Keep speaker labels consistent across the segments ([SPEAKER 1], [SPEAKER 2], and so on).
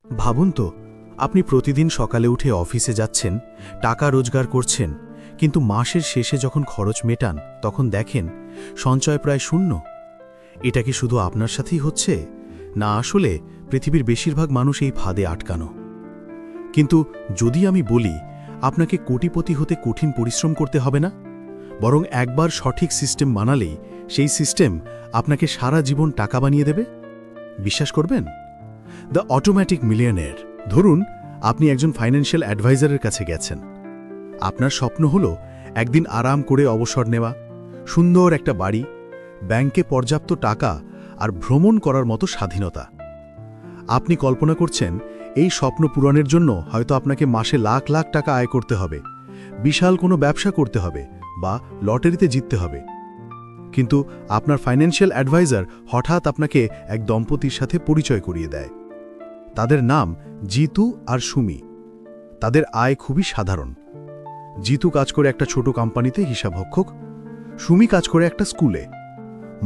[SPEAKER 1] ভাবুন তো, আপনি প্রতিদিন সকালে উঠে অফিসে যাচ্ছেন, টাকা রোজগার করছেন, কিন্তু মাসের শেষে যখন খরচ মেটান তখন দেখেন সঞ্চয় প্রায় শূন্য। এটা কি শুধু আপনার সাথেই হচ্ছে, না আসলে পৃথিবীর বেশিরভাগ মানুষ এই ফাঁদে আটকানো? কিন্তু যদি আমি বলি আপনাকে কোটিপতি হতে কঠিন পরিশ্রম করতে হবে না, বরং একবার সঠিক সিস্টেম বানালেই সেই সিস্টেম আপনাকে সারা জীবন টাকা বানিয়ে দেবে, বিশ্বাস করবেন? The automatic millionaire. ধরুন আপনি একজন ফাইন্যান্সিয়াল অ্যাডভাইজারের কাছে গেছেন। আপনার স্বপ্ন হলো একদিন আরাম করে অবসর নেওয়া, সুন্দর একটা বাড়ি, ব্যাংকে পর্যাপ্ত টাকা আর ভ্রমণ করার মতো স্বাধীনতা। আপনি কল্পনা করছেন এই স্বপ্ন পূরণের জন্য হয়তো আপনাকে মাসে লাখ লাখ টাকা আয় করতে হবে, বিশাল কোনো ব্যবসা করতে হবে বা লটারিতে জিততে হবে। কিন্তু আপনার ফাইন্যান্সিয়াল অ্যাডভাইজার হঠাৎ আপনাকে এক দম্পতির সাথে পরিচয় করিয়ে দেয়। তাদের নাম জিতু আর সুমি। তাদের আয় খুবই সাধারণ। জিতু কাজ করে একটা ছোট কোম্পানিতে হিসাবরক্ষক, সুমি কাজ করে একটা স্কুলে।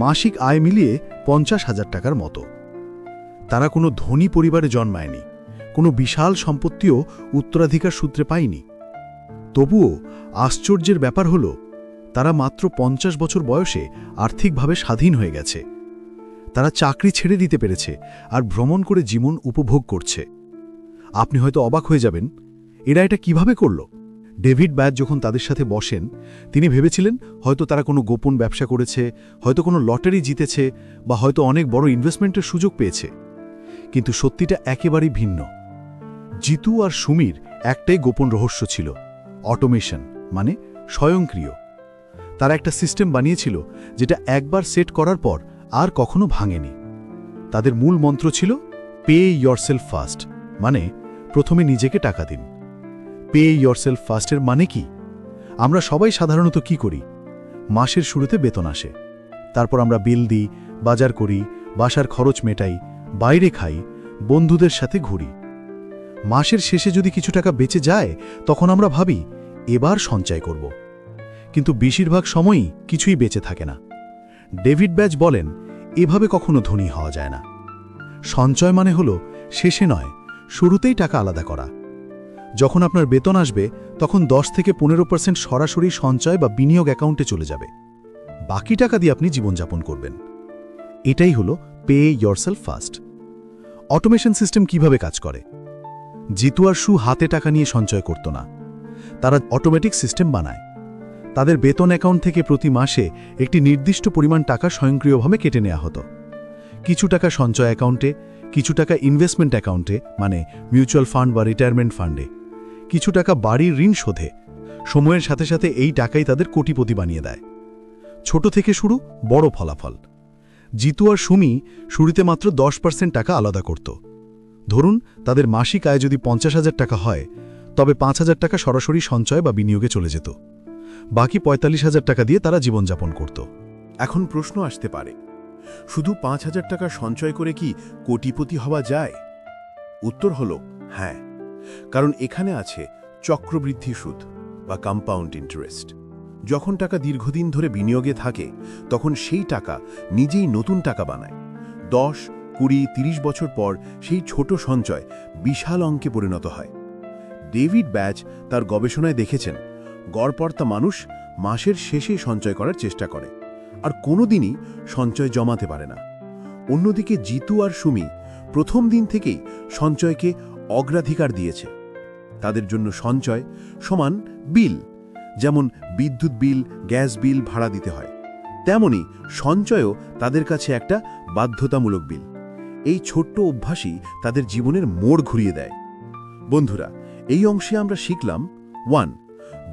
[SPEAKER 1] মাসিক আয় মিলিয়ে 50,000 টাকার মতো। তারা কোনো ধনী পরিবারে জন্মায়নি, কোনো বিশাল সম্পত্তিও উত্তরাধিকার সূত্রে পায়নি। তবুও আশ্চর্যের ব্যাপার হলো তারা মাত্র 50 বছর বয়সে আর্থিকভাবে স্বাধীন হয়ে গেছে। তারা চাকরি ছেড়ে দিতে পেরেছে আর ভ্রমণ করে জীবন উপভোগ করছে। আপনি হয়তো অবাক হয়ে যাবেন, এরা এটা কিভাবে করল? ডেভিড ব্যাজ যখন তাদের সাথে বসেন, তিনি ভেবেছিলেন হয়তো তারা কোনো গোপন ব্যবসা করেছে, হয়তো কোনো লটারি জিতেছে, বা হয়তো অনেক বড় ইনভেস্টমেন্টের সুযোগ পেয়েছে। কিন্তু সত্যিটা একেবারেই ভিন্ন। জিতু আর সুমির একটাই গোপন রহস্য ছিল, অটোমেশন, মানে স্বয়ংক্রিয়। তারা একটা সিস্টেম বানিয়েছিল যেটা একবার সেট করার পর আর কখনো ভাঙেনি। তাদের মূল মন্ত্র ছিল পে ইয়রসেলফ ফার্স্ট, মানে প্রথমে নিজেকে টাকা দিন। পে ইয়রসেলফ ফার্স্টের মানে কি? আমরা সবাই সাধারণত কি করি? মাসের শুরুতে বেতন আসে, তারপর আমরা বিল দিই, বাজার করি, বাসার খরচ মেটাই, বাইরে খাই, বন্ধুদের সাথে ঘুরি। মাসের শেষে যদি কিছু টাকা বেঁচে যায় তখন আমরা ভাবি এবার সঞ্চয় করব। কিন্তু বেশিরভাগ সময়ই কিছুই বেঁচে থাকে না। ডেভিড ব্যাজ বলেন, এভাবে কখনো ধনী হওয়া যায় না। সঞ্চয় মানে হলো শেষে নয়, শুরুতেই টাকা আলাদা করা। যখন আপনার বেতন আসবে তখন 10 থেকে 15% সরাসরি সঞ্চয় বা বিনিয়োগ অ্যাকাউন্টে চলে যাবে। বাকি টাকা দিয়ে আপনি জীবনযাপন করবেন। এটাই হলো পে ইয়রসেলফ ফার্স্ট। অটোমেশন সিস্টেম কিভাবে কাজ করে? জিতু আর সু হাতে টাকা নিয়ে সঞ্চয় করত না, তারা অটোমেটিক সিস্টেম বানায়। তাদের বেতন অ্যাকাউন্ট থেকে প্রতি মাসে একটি নির্দিষ্ট পরিমাণ টাকা স্বয়ংক্রিয়ভাবে কেটে নেওয়া হতো। কিছু টাকা সঞ্চয় অ্যাকাউন্টে, কিছু টাকা ইনভেস্টমেন্ট অ্যাকাউন্টে, মানে মিউচুয়াল ফান্ড বা রিটায়ারমেন্ট ফান্ডে, কিছু টাকা বাড়ির ঋণ শোধে। সময়ের সাথে সাথে এই টাকাই তাদের কোটিপতি বানিয়ে দেয়। ছোট থেকে শুরু, বড় ফলাফল। জিতু আর সুমি শুরুতে মাত্র 10% টাকা আলাদা করত। ধরুন তাদের মাসিক আয় যদি 50,000 টাকা হয়, তবে 5,000 টাকা সরাসরি সঞ্চয় বা বিনিয়োগে চলে যেত। বাকি 45,000 টাকা দিয়ে তারা জীবনযাপন করত।
[SPEAKER 2] এখন প্রশ্ন আসতে পারে, শুধু 5,000 টাকা সঞ্চয় করে কি কোটিপতি হওয়া যায়? উত্তর হল হ্যাঁ, কারণ এখানে আছে চক্রবৃদ্ধি সুদ বা কম্পাউন্ড ইন্টারেস্ট। যখন টাকা দীর্ঘদিন ধরে বিনিয়োগে থাকে তখন সেই টাকা নিজেই নতুন টাকা বানায়। 10, 20, 30 বছর পর সেই ছোট সঞ্চয় বিশাল অঙ্কে পরিণত হয়। ডেভিড ব্যাজ তার গবেষণায় দেখেছেন গড়পড়তা মানুষ মাসের শেষে সঞ্চয় করার চেষ্টা করে আর কোনোদিনই সঞ্চয় জমাতে পারে না। অন্যদিকে জিতু আর সুমি প্রথম দিন থেকেই সঞ্চয়কে অগ্রাধিকার দিয়েছে। তাদের জন্য সঞ্চয় সমান বিল, যেমন বিদ্যুৎ বিল, গ্যাস বিল ভাড়া দিতে হয়, তেমনি সঞ্চয়ও তাদের কাছে একটা বাধ্যতামূলক বিল। এই ছোট্ট অভ্যাসই তাদের জীবনের মোড় ঘুরিয়ে দেয়। বন্ধুরা, এই অংশে আমরা শিখলাম 1.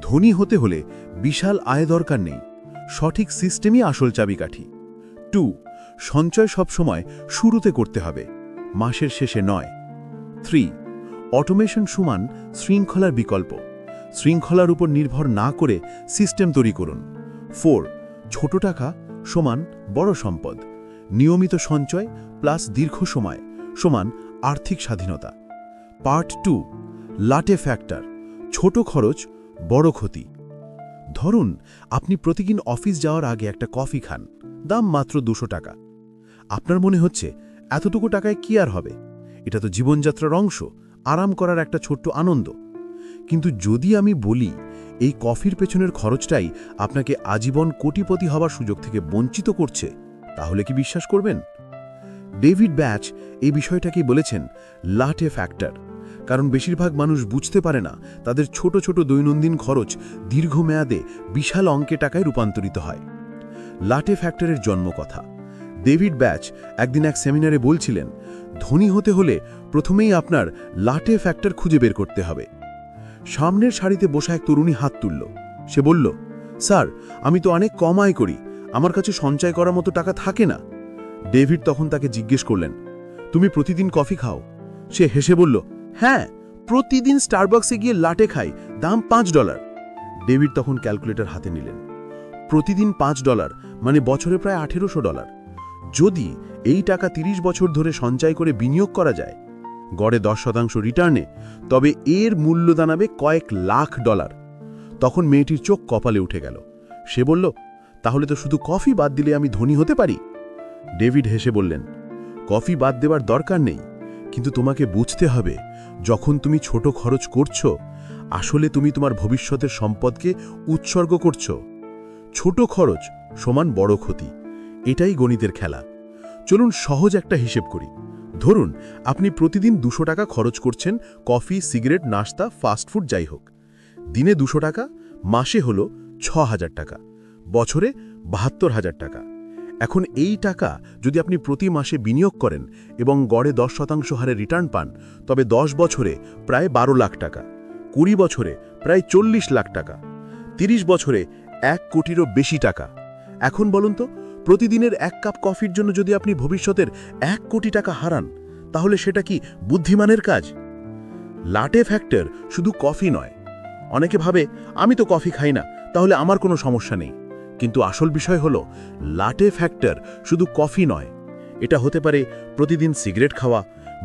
[SPEAKER 2] ধনী হতে হলে বিশাল আয় দরকার নেই, সঠিক সিস্টেমই আসল চাবিকাঠি। 2. সঞ্চয় সবসময় শুরুতে করতে হবে, মাসের শেষে নয়। 3. অটোমেশন সমান শৃঙ্খলার বিকল্প, শৃঙ্খলার উপর নির্ভর না করে সিস্টেম তৈরি করুন। 4. ছোট টাকা সমান বড় সম্পদ, নিয়মিত সঞ্চয় প্লাস দীর্ঘ সময় সমান আর্থিক স্বাধীনতা। পার্ট 2, লাটে ফ্যাক্টর, ছোট খরচ বড় ক্ষতি। ধরুন আপনি প্রতিদিন অফিস যাওয়ার আগে একটা কফি খান, দাম মাত্র 200 টাকা। আপনার মনে হচ্ছে এতটুকু টাকায় কি আর হবে, এটা তো জীবনযাত্রার অংশ, আরাম করার একটা ছোট্ট আনন্দ। কিন্তু যদি আমি বলি এই কফির পেছনের খরচটাই আপনাকে আজীবন কোটিপতি হওয়ার সুযোগ থেকে বঞ্চিত করছে, তাহলে কি বিশ্বাস করবেন? ডেভিড ব্যাচ এই বিষয়টাকেই বলেছেন লাটে ফ্যাক্টর। কারণ বেশিরভাগ মানুষ বুঝতে পারে না তাদের ছোট ছোট দৈনন্দিন খরচ দীর্ঘমেয়াদে বিশাল অঙ্কে টাকায় রূপান্তরিত হয়। লাটে ফ্যাক্টরের জন্মকথা ডেভিড ব্যাচ একদিন এক সেমিনারে বলছিলেন, ধনী হতে হলে প্রথমেই আপনার লাটে ফ্যাক্টর খুঁজে বের করতে হবে। সামনের সারিতে বসা এক তরুণী হাত তুলল। সে বলল, স্যার, আমি তো অনেক কম আয় করি, আমার কাছে সঞ্চয় করার মতো টাকা থাকে না। ডেভিড তখন তাকে জিজ্ঞেস করলেন, তুমি প্রতিদিন কফি খাও? সে হেসে বলল, হ্যাঁ, প্রতিদিন স্টারবাক্সে গিয়ে লাটে খাই, দাম $5। ডেভিড তখন ক্যালকুলেটর হাতে নিলেন। প্রতিদিন $5 মানে বছরে প্রায় $1800। যদি এই টাকা 30 বছর ধরে সঞ্চয় করে বিনিয়োগ করা যায়, গড়ে 10% রিটার্নে, তবে এর মূল্য দাঁড়াবে কয়েক লাখ ডলার। তখন মেয়েটির চোখ কপালে উঠে গেল। সে বলল, তাহলে তো শুধু কফি বাদ দিলে আমি ধনী হতে পারি। ডেভিড হেসে বললেন, কফি বাদ দেওয়ার দরকার নেই, কিন্তু তোমাকে বুঝতে হবে যখন তুমি ছোট খরচ করছো, আসলে তুমি তোমার ভবিষ্যতের সম্পদকে উৎসর্গ করছো। ছোট খরচ সমান বড় ক্ষতি, এটাই গণিতের খেলা। চলুন সহজ একটা হিসেব করি। ধরুন আপনি প্রতিদিন 200 টাকা খরচ করছেন কফি, সিগারেট, নাস্তা, ফাস্টফুড যাই হোক। দিনে 200 টাকা, মাসে হলো 6000 টাকা, বছরে 72,000 টাকা। এখন এই টাকা যদি আপনি প্রতি মাসে বিনিয়োগ করেন এবং গড়ে 10% হারে রিটার্ন পান, তবে 10 বছরে প্রায় 12 লাখ টাকা, 20 বছরে প্রায় 40 লাখ টাকা, 30 বছরে 1 কোটিরও বেশি টাকা। এখন বলুন তো, প্রতিদিনের 1 কাপ কফির জন্য যদি আপনি ভবিষ্যতের 1 কোটি টাকা হারান, তাহলে সেটা কি বুদ্ধিমানের কাজ? লাটে ফ্যাক্টর শুধু কফি নয়। অনেকে ভাবে, আমি তো কফি খাই না, তাহলে আমার কোনো সমস্যা নেই। কিন্তু আসল বিষয় হলো, লাটে ফ্যাক্টর শুধু কফি নয়। এটা হতে পারে প্রতিদিন সিগারেট খাওয়া,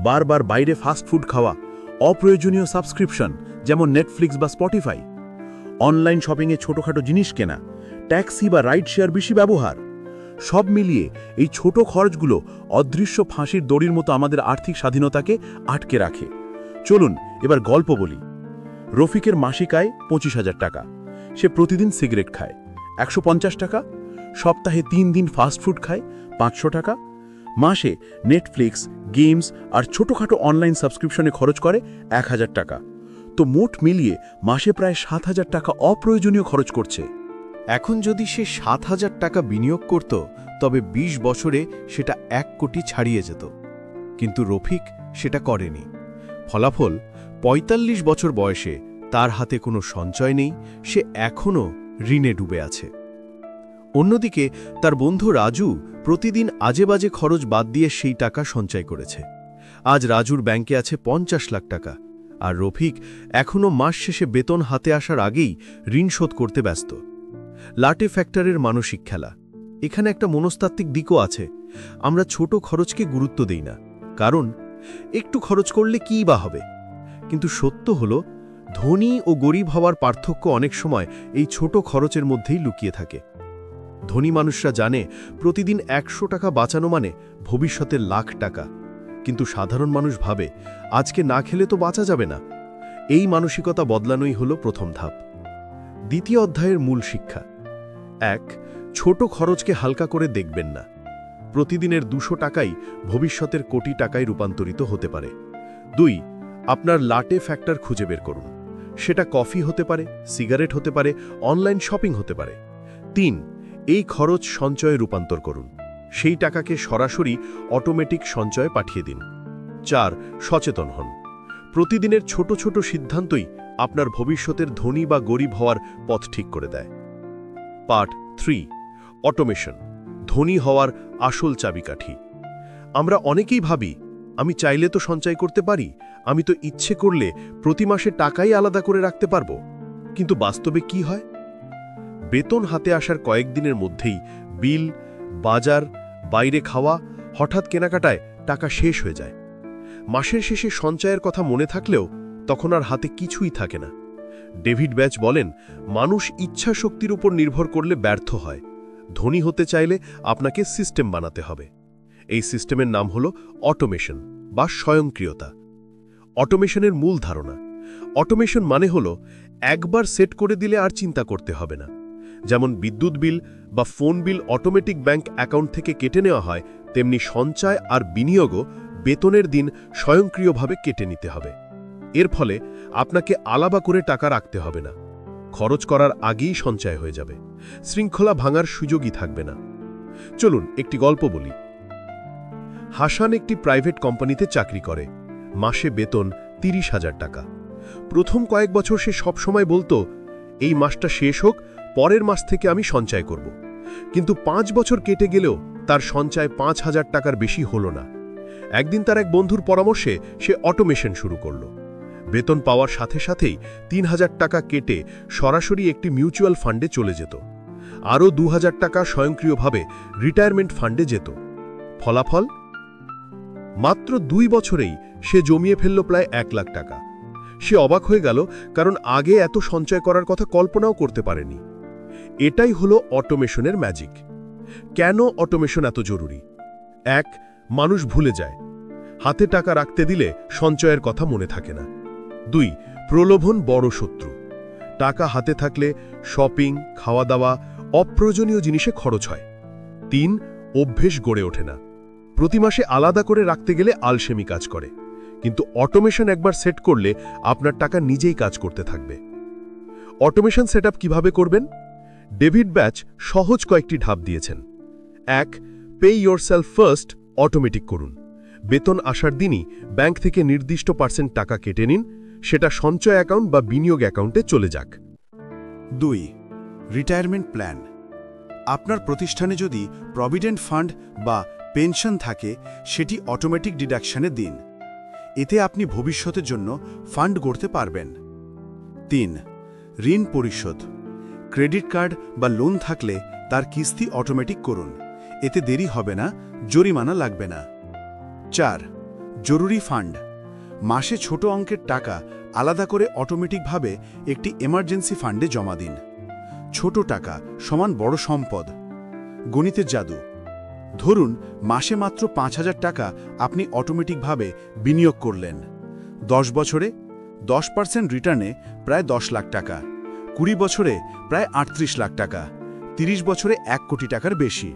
[SPEAKER 2] বারবার বাইরে ফাস্টফুড খাওয়া, অপ্রয়োজনীয় সাবস্ক্রিপশন যেমন নেটফ্লিক্স বা স্পটিফাই, অনলাইন শপিংয়ে ছোটখাটো জিনিস কেনা, ট্যাক্সি বা রাইড শেয়ার বেশি ব্যবহার। সব মিলিয়ে এই ছোট খরচগুলো অদৃশ্য ফাঁসির দড়ির মতো আমাদের আর্থিক স্বাধীনতাকে আটকে রাখে। চলুন এবার গল্প বলি। রফিকের মাসিক আয় 25,000 টাকা। সে প্রতিদিন সিগারেট খায় 150 টাকা, সপ্তাহে 3 দিন ফাস্টফুড খায় 500 টাকা, মাসে নেটফ্লিক্স, গেমস আর ছোটখাটো অনলাইন সাবস্ক্রিপশনে খরচ করে 1000 টাকা। তো মোট মিলিয়ে মাসে প্রায় 7,000 টাকা অপ্রয়োজনীয় খরচ করছে।
[SPEAKER 1] এখন যদি সে 7,000 টাকা বিনিয়োগ করত, তবে 20 বছরে সেটা 1 কোটি ছাড়িয়ে যেত। কিন্তু রফিক সেটা করেনি। ফলাফল, 45 বছর বয়সে তার হাতে কোনো সঞ্চয় নেই, সে এখনও ঋণে ডুবে আছে। অন্যদিকে তার বন্ধু রাজু প্রতিদিন আজেবাজে খরচ বাদ দিয়ে সেই টাকা সঞ্চয় করেছে। আজ রাজুর ব্যাংকে আছে 50 লাখ টাকা, আর রফিক এখনও মাস শেষে বেতন হাতে আসার আগেই ঋণ শোধ করতে ব্যস্ত। লাটে ফ্যাক্টরের মানসিক খেলা। এখানে একটা মনস্তাত্ত্বিক দিকও আছে। আমরা ছোট খরচকে গুরুত্ব দেই না, কারণ একটু খরচ করলে কী বা হবে। কিন্তু সত্য হলো, ধনী ও গরিব হওয়ার পার্থক্য অনেক সময় এই ছোট খরচের মধ্যেই লুকিয়ে থাকে। ধনী মানুষরা জানে প্রতিদিন 100 টাকা বাঁচানো মানে ভবিষ্যতের লাখ টাকা, কিন্তু সাধারণ মানুষ ভাবে আজকে না খেলে তো বাঁচা যাবে না। এই মানসিকতা বদলানোই হলো প্রথম ধাপ। দ্বিতীয় অধ্যায়ের মূল শিক্ষা। 1. ছোট খরচকে হালকা করে দেখবেন না। প্রতিদিনের 200 টাকাই ভবিষ্যতের কোটি টাকায় রূপান্তরিত হতে পারে। 2. আপনার লাটে ফ্যাক্টর খুঁজে বের করুন। সেটা কফি হতে পারে, সিগারেট হতে পারে, অনলাইন শপিং হতে পারে। 3. এই খরচ সঞ্চয়ে রূপান্তর করুন। সেই টাকাকে সরাসরি অটোমেটিক সঞ্চয়ে পাঠিয়ে দিন। 4. সচেতন হন। প্রতিদিনের ছোট ছোট সিদ্ধান্তই আপনার ভবিষ্যতের ধনী বা গরিব হওয়ার পথ ঠিক করে দেয়। পার্ট 3. অটোমেশন, ধনী হওয়ার আসল চাবিকাঠি। আমরা অনেকেই ভাবি, আমি চাইলে তো সঞ্চয় করতে পারি, আমি তো ইচ্ছে করলে প্রতি মাসে টাকাই আলাদা করে রাখতে পারবো। কিন্তু বাস্তবে কি হয়? বেতন হাতে আসার কয়েকদিনের মধ্যেই বিল, বাজার, বাইরে খাওয়া, হঠাৎ কেনাকাটায় টাকা শেষ হয়ে যায়। মাসের শেষে সঞ্চয়ের কথা মনে থাকলেও তখন আর হাতে কিছুই থাকে না। ডেভিড ব্যাচ বলেন, মানুষ ইচ্ছা শক্তির উপর নির্ভর করলে ব্যর্থ হয়। ধনী হতে চাইলে আপনাকে সিস্টেম বানাতে হবে। এই সিস্টেমের নাম হলো অটোমেশন।
[SPEAKER 3] বা স্বয়ংক্রিয়তা। অটোমেশনের মূল ধারণা। অটোমেশন মানে হলো একবার সেট করে দিলে আর চিন্তা করতে হবে না। যেমন বিদ্যুৎ বিল বা ফোন বিল অটোমেটিক ব্যাংক অ্যাকাউন্ট থেকে কেটে নেওয়া হয়, তেমনি সঞ্চয় আর বিনিয়োগও বেতনের দিন স্বয়ংক্রিয়ভাবে কেটে নিতে হবে। এর ফলে আপনাকে আলাদা করে টাকা রাখতে হবে না। খরচ করার আগেই সঞ্চয় হয়ে যাবে। শৃঙ্খলা ভাঙার সুযোগই থাকবে না। চলুন একটি গল্প বলি। হাসান একটি প্রাইভেট কোম্পানিতে চাকরি করে। মাসে বেতন ৩০,০০০ টাকা। প্রথম কয়েক বছর সে সবসময় বলতো, এই মাসটা শেষ হোক, পরের মাস থেকে আমি সঞ্চয় করব। কিন্তু ৫ বছর কেটে গেলেও তার সঞ্চয় ৫,০০০ টাকার বেশি হলো না। একদিন তার এক বন্ধুর পরামর্শে সে অটোমেশন শুরু করল। বেতন পাওয়ার সাথে সাথেই ৩,০০০ টাকা কেটে সরাসরি একটি মিউচুয়াল ফান্ডে চলে যেত। আরও ২,০০০ টাকা স্বয়ংক্রিয়ভাবে রিটায়ারমেন্ট ফান্ডে যেত। ফলাফল? মাত্র ২ বছরেই সে জমিয়ে ফেলল প্রায় ১ লাখ টাকা। সে অবাক হয়ে গেল, কারণ আগে এত সঞ্চয় করার কথা কল্পনাও করতে পারেনি। এটাই হলো অটোমেশনের ম্যাজিক। কেন অটোমেশন এত জরুরি? ১. মানুষ ভুলে যায়। হাতে টাকা রাখতে দিলে সঞ্চয়ের কথা মনে থাকে না। ২. প্রলোভন বড় শত্রু। টাকা হাতে থাকলে শপিং, খাওয়া দাওয়া, অপ্রয়োজনীয় জিনিসে খরচ হয়। ৩. অভ্যেস গড়ে ওঠে না। প্রতি মাসে আলাদা করে রাখতে গেলে আলসেমি কাজ করে। কিন্তু অটোমেশন একবার সেট করলে আপনার টাকা নিজেই কাজ করতে থাকবে। অটোমেশন সেটআপ কিভাবে করবেন? ডেভিড ব্যাচ সহজ কয়েকটি ধাপ দিয়েছেন। ১. পে ইয়োরসেলফ ফার্স্ট অটোমেটিক করুন। বেতন আসার দিনই ব্যাংক থেকে নির্দিষ্ট % টাকা কেটে নিন, সেটা সঞ্চয় অ্যাকাউন্ট বা বিনিয়োগ অ্যাকাউন্টে চলে যাক।
[SPEAKER 4] ২. Retirement plan. আপনার প্রতিষ্ঠানে যদি প্রভিডেন্ট ফান্ড বা পেনশন থাকে, সেটি অটোমেটিক ডিডাকশনে দিন। এতে আপনি ভবিষ্যতের জন্য ফান্ড গড়তে পারবেন। ৩. ঋণ পরিশোধ। ক্রেডিট কার্ড বা লোন থাকলে তার কিস্তি অটোমেটিক করুন। এতে দেরি হবে না, জরিমানা লাগবে না। ৪. জরুরি ফান্ড। মাসে ছোট অঙ্কের টাকা আলাদা করে অটোমেটিকভাবে একটি এমার্জেন্সি ফান্ডে জমা দিন। ছোট টাকা সমান বড় সম্পদ। গণিতের জাদু। ধরুন মাসে মাত্র ৫,০০০ টাকা আপনি অটোমেটিকভাবে বিনিয়োগ করলেন। ১০ বছরে ১০% রিটার্নে প্রায় ১০ লাখ টাকা, ২০ বছরে প্রায় ৩৮ লাখ টাকা, ৩০ বছরে ১ কোটি টাকার বেশি।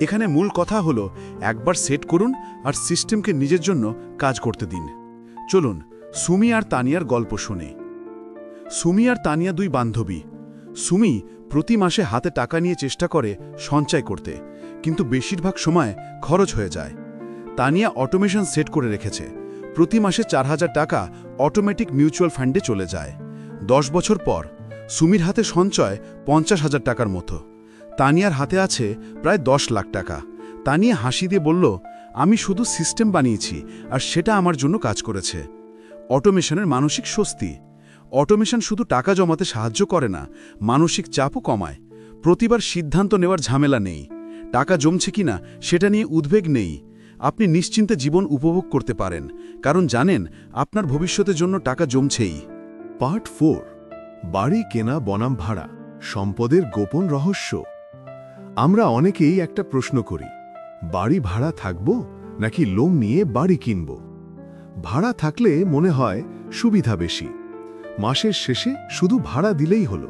[SPEAKER 4] এখানে মূল কথা হলো একবার সেট করুন আর সিস্টেমকে নিজের জন্য কাজ করতে দিন। চলুন সুমি আর তানিয়ার গল্প শুনে। সুমি আর তানিয়া দুই বান্ধবী। সুমি প্রতি মাসে হাতে টাকা নিয়ে চেষ্টা করে সঞ্চয় করতে, কিন্তু বেশিরভাগ সময় খরচ হয়ে যায়। তানিয়া অটোমেশন সেট করে রেখেছে। প্রতি মাসে ৪,০০০ টাকা অটোমেটিক মিউচুয়াল ফান্ডে চলে যায়। ১০ বছর পর সুমির হাতে সঞ্চয় ৫০,০০০ টাকার মতো। তানিয়ার হাতে আছে প্রায় ১০ লাখ টাকা। তানিয়া হাসি দিয়ে বলল, আমি শুধু সিস্টেম বানিয়েছি আর সেটা আমার জন্য কাজ করেছে। অটোমেশনের মানসিক স্বস্তি। অটোমেশন শুধু টাকা জমাতে সাহায্য করে না, মানসিক চাপও কমায়। প্রতিবার সিদ্ধান্ত নেওয়ার ঝামেলা নেই। টাকা জমছে কিনা সেটা নিয়ে উদ্বেগ নেই। আপনি নিশ্চিন্তে জীবন উপভোগ করতে পারেন, কারণ জানেন আপনার ভবিষ্যতের জন্য টাকা জমছেই।
[SPEAKER 2] পার্ট 4। বাড়ি কেনা বনাম ভাড়া, সম্পদের গোপন রহস্য। আমরা অনেকেই একটা প্রশ্ন করি, বাড়ি ভাড়া থাকব নাকি লোন নিয়ে বাড়ি কিনব? ভাড়া থাকলে মনে হয় সুবিধা বেশি, মাসের শেষে শুধু ভাড়া দিলেই হলো।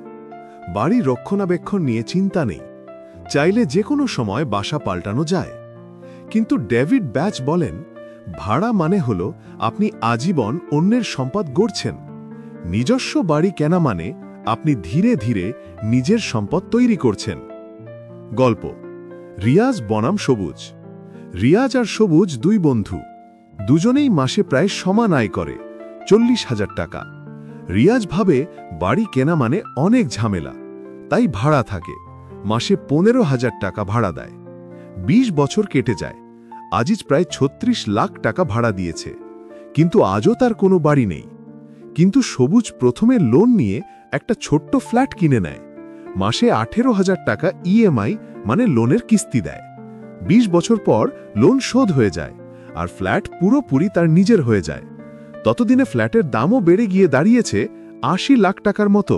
[SPEAKER 2] বাড়ি রক্ষণাবেক্ষণ নিয়ে চিন্তা নেই, চাইলে যে কোনো সময় বাসা পাল্টানো যায়। কিন্তু ডেভিড ব্যাচ বলেন, ভাড়া মানে হলো আপনি আজীবন অন্যের সম্পদ গড়ছেন। নিজস্ব বাড়ি কেনা মানে আপনি ধীরে ধীরে নিজের সম্পদ তৈরি করছেন। গল্প, রিয়াজ বনাম সবুজ। রিয়াজ আর সবুজ দুই বন্ধু। দুজনেই মাসে প্রায় সমান আয় করে, ৪০,০০০ টাকা। রিয়াজ ভাবে বাড়ি কেনা মানে অনেক ঝামেলা, তাই ভাড়া থাকে। মাসে ১৫,০০০ টাকা ভাড়া দেয়। ২০ বছর কেটে যায়। আজিজ প্রায় ৩৬ লাখ টাকা ভাড়া দিয়েছে, কিন্তু আজও তার কোনো বাড়ি নেই। কিন্তু সবুজ প্রথমে লোন নিয়ে একটা ছোট্ট ফ্ল্যাট কিনে নেয়। মাসে ১৮,০০০ টাকা ইএমআই মানে লোনের কিস্তি দেয়। ২০ বছর পর লোন শোধ হয়ে যায় আর ফ্ল্যাট পুরোপুরি তার নিজের হয়ে যায়। ততদিনে ফ্ল্যাটের দামও বেড়ে গিয়ে দাঁড়িয়েছে ৮০ লাখ টাকার মতো।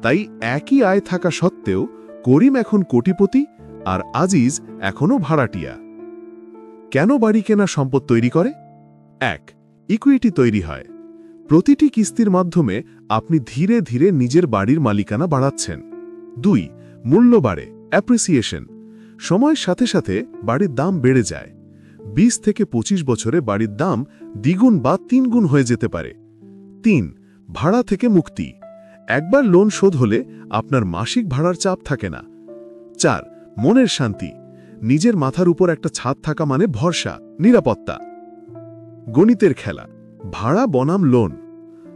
[SPEAKER 2] তাই একই আয় থাকা সত্ত্বেও করিম এখন কোটিপতি আর আজিজ এখনও ভাড়াটিয়া।
[SPEAKER 3] কেন বাড়ি কেনা সম্পদ তৈরি করে? 1. ইকুইটি তৈরি হয়। প্রতিটি কিস্তির মাধ্যমে আপনি ধীরে ধীরে নিজের বাড়ির মালিকানা বাড়াচ্ছেন। 2. মূল্য বাড়ে, অ্যাপ্রিসিয়েশন। সময়ের সাথে সাথে বাড়ির দাম বেড়ে যায়। 20 থেকে 25 বছরে বাড়ির দাম দ্বিগুণ বা 3 গুণ হয়ে যেতে পারে। 3. ভাড়া থেকে মুক্তি। একবার লোন শোধ হলে আপনার মাসিক ভাড়ার চাপ থাকে না। 4. মনের শান্তি। নিজের মাথার উপর একটা ছাদ থাকা মানে ভরসা, নিরাপত্তা। গণিতের খেলা, ভাড়া বনাম লোন।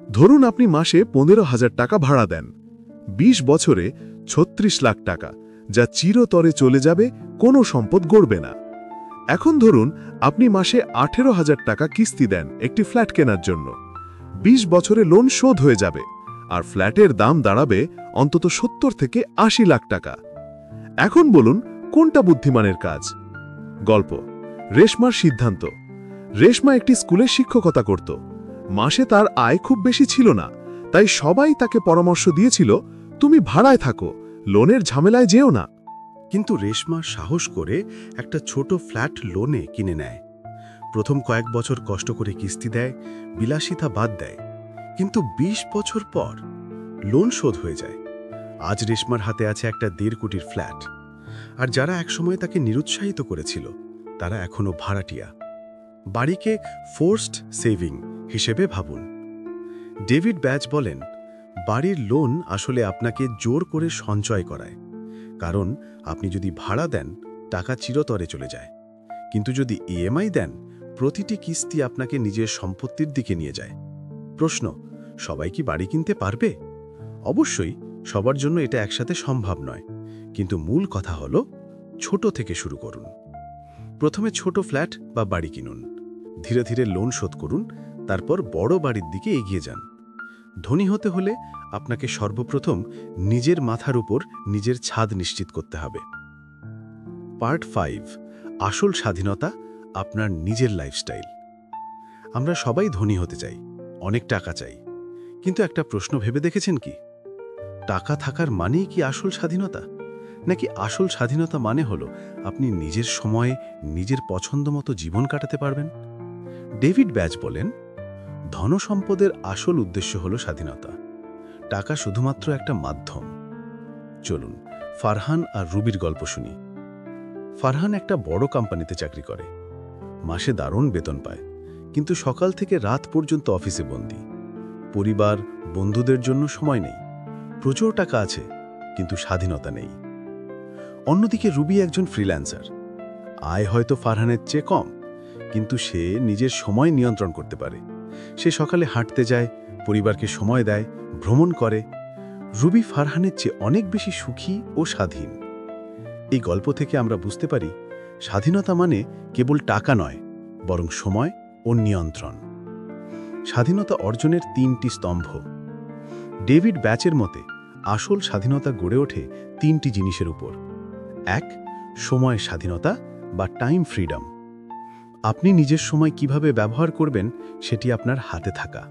[SPEAKER 3] ধরুন আপনি মাসে 15,000 টাকা ভাড়া দেন। 20 বছরে 36 লাখ টাকা, যা চিরতরে চলে যাবে, কোনো সম্পদ গড়বে না। এখন ধরুন আপনি মাসে 18,000 টাকা কিস্তি দেন একটি ফ্ল্যাট কেনার জন্য। 20 বছরে লোন শোধ হয়ে যাবে, আর ফ্ল্যাটের দাম দাঁড়াবে অন্তত 70 থেকে 80 লাখ টাকা। এখন বলুন কোনটা বুদ্ধিমানের কাজ? গল্প, রেশমার সিদ্ধান্ত। রেশমা একটি স্কুলে শিক্ষকতা করত। মাসে তার আয় খুব বেশি ছিল না, তাই সবাই তাকে পরামর্শ দিয়েছিল, তুমি ভাড়ায় থাকো, লোনের ঝামেলায় যেও না।
[SPEAKER 1] কিন্তু রেশমা সাহস করে একটা ছোট ফ্ল্যাট লোনে কিনে নেয়। প্রথম কয়েক বছর কষ্ট করে কিস্তি দেয়, বিলাসিতা বাদ দেয়। কিন্তু 20 বছর পর লোন শোধ হয়ে যায়। আজ রেশমার হাতে আছে একটা 1.5 কোটির ফ্ল্যাট। আর যারা একসময় তাকে নিরুৎসাহিত করেছিল, তারা এখনো ভাড়াটিয়া। বাড়িকে ফোর্সড সেভিং হিসেবে ভাবুন। ডেভিড ব্যাচ বলেন, বাড়ির লোন আসলে আপনাকে জোর করে সঞ্চয় করায়। কারণ আপনি যদি ভাড়া দেন, টাকা চিরতরে চলে যায়। কিন্তু যদি ইএমআই দেন, প্রতিটি কিস্তি আপনাকে নিজের সম্পত্তির দিকে নিয়ে যায়। প্রশ্ন, সবাই কি বাড়ি কিনতে পারবে? অবশ্যই সবার জন্য এটা একসাথে সম্ভব নয়। কিন্তু মূল কথা হলো, ছোট থেকে শুরু করুন। প্রথমে ছোট ফ্ল্যাট বা বাড়ি কিনুন, ধীরে ধীরে লোন শোধ করুন, তারপর বড় বাড়ির দিকে এগিয়ে যান। ধনী হতে হলে আপনাকে সর্বপ্রথম নিজের মাথার উপর নিজের ছাদ নিশ্চিত করতে হবে। পার্ট 5, আসল স্বাধীনতা, আপনার নিজের লাইফস্টাইল। আমরা সবাই ধনী হতে চাই, অনেক টাকা চাই। কিন্তু একটা প্রশ্ন ভেবে দেখেছেন কি? টাকা থাকার মানেই কি আসল স্বাধীনতা? নাকি আসল স্বাধীনতা মানে হলো আপনি নিজের সময়ে নিজের পছন্দ মতো জীবন কাটাতে পারবেন? ডেভিড ব্যাচ বলেন, ধনসম্পদের আসল উদ্দেশ্য হলো স্বাধীনতা। টাকা শুধুমাত্র একটা মাধ্যম। চলুন ফারহান আর রুবির গল্প শুনি। ফারহান একটা বড় কোম্পানিতে চাকরি করে। মাসে দারুণ বেতন পায়, কিন্তু সকাল থেকে রাত পর্যন্ত অফিসে বন্দী। পরিবার, বন্ধুদের জন্য সময় নেই। প্রচুর টাকা আছে, কিন্তু স্বাধীনতা নেই। অন্যদিকে রুবি একজন ফ্রিল্যান্সার। আয় হয়তো ফারহানের চেয়ে কম, কিন্তু সে নিজের সময় নিয়ন্ত্রণ করতে পারে। সে সকালে হাঁটতে যায়, পরিবারকে সময় দেয়, ভ্রমণ করে। রুবি ফারহানের চেয়ে অনেক বেশি সুখী ও স্বাধীন। এই গল্প থেকে আমরা বুঝতে পারি, স্বাধীনতা মানে কেবল টাকা নয়, বরং সময় ও নিয়ন্ত্রণ। স্বাধীনতা অর্জনের 3টি স্তম্ভ। ডেভিড ব্যাচের মতে আসল স্বাধীনতা গড়ে ওঠে 3টি জিনিসের উপর। 1. সময় স্বাধীনতা বা টাইম ফ্রিডম। আপনি নিজের সময় কিভাবে ব্যবহার করবেন সেটি আপনার হাতে থাকা।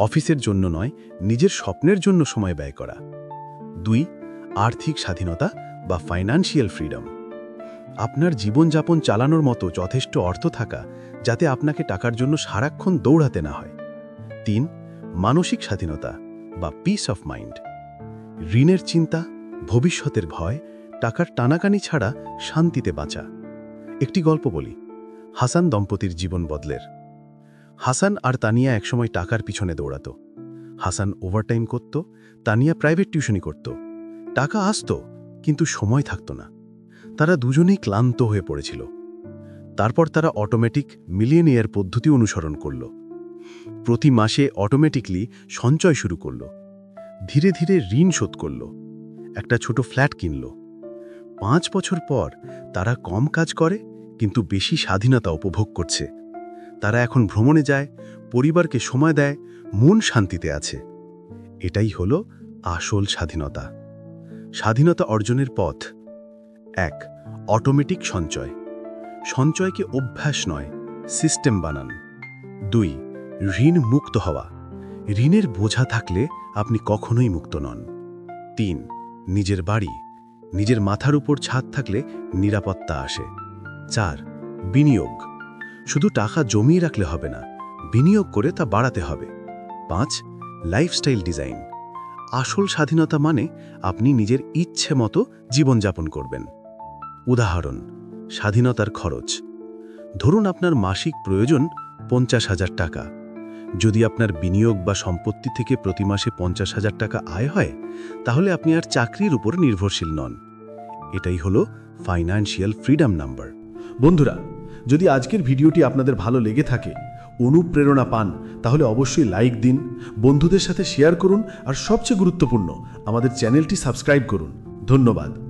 [SPEAKER 1] অফিসের জন্য নয়, নিজের স্বপ্নের জন্য সময় ব্যয় করা। 2. আর্থিক স্বাধীনতা বা ফাইন্যান্সিয়াল ফ্রিডম। আপনার জীবনযাপন চালানোর মতো যথেষ্ট অর্থ থাকা, যাতে আপনাকে টাকার জন্য সারাক্ষণ দৌড়াতে না হয়। 3. মানসিক স্বাধীনতা বা পিস অফ মাইন্ড। ঋণের চিন্তা, ভবিষ্যতের ভয়, টাকার টানাকানি ছাড়া শান্তিতে বাঁচা। একটি গল্প বলি, হাসান দম্পতির জীবন বদলের। হাসান আর তানিয়া একসময় টাকার পিছনে দৌড়াত। হাসান ওভারটাইম করত, তানিয়া প্রাইভেট টিউশনি করত। টাকা আসত, কিন্তু সময় থাকত না। তারা দুজনেই ক্লান্ত হয়ে পড়েছিল। তারপর তারা অটোমেটিক মিলিয়নিয়ার পদ্ধতি অনুসরণ করল। প্রতি মাসে অটোমেটিকলি সঞ্চয় শুরু করল। ধীরে ধীরে ঋণ শোধ করল। একটা ছোট ফ্ল্যাট কিনল। 5 বছর পর তারা কম কাজ করে, কিন্তু বেশি স্বাধীনতা উপভোগ করছে। তারা এখন ভ্রমণে যায়, পরিবারকে সময় দেয়, মন শান্তিতে আছে। এটাই হলো আসল স্বাধীনতা। স্বাধীনতা অর্জনের পথ। 1. অটোমেটিক সঞ্চয়। সঞ্চয়কে অভ্যাস নয়, সিস্টেম বানান। 2. ঋণ মুক্ত হওয়া। ঋণের বোঝা থাকলে আপনি কখনোই মুক্ত নন। 3. নিজের বাড়ি। নিজের মাথার উপর ছাদ থাকলে নিরাপত্তা আসে। 4.
[SPEAKER 5] বিনিয়োগ। শুধু টাকা জমিয়ে রাখলে হবে না, বিনিয়োগ করে তা বাড়াতে হবে। 5. Lifestyle design. আসল স্বাধীনতা মানে আপনি নিজের ইচ্ছে মতো জীবনযাপন করবেন। উদাহরণ: স্বাধীনতার খরচ। ধরুন আপনার মাসিক প্রয়োজন 50,000 টাকা। যদি আপনার বিনিয়োগ বা সম্পত্তি থেকে প্রতি মাসে 50,000 টাকা আয় হয়, তাহলে আপনি আর চাকরির উপর নির্ভরশীল নন। এটাই হলো ফাইন্যান্সিয়াল ফ্রিডম নাম্বার।
[SPEAKER 2] বন্ধুরা, যদি আজকের ভিডিওটি আপনাদের ভালো লেগে থাকে, অনুপ্রেরণা পান, তাহলে অবশ্যই লাইক দিন, বন্ধুদের সাথে শেয়ার করুন আর সবচেয়ে গুরুত্বপূর্ণ, আমাদের চ্যানেলটি সাবস্ক্রাইব করুন। ধন্যবাদ।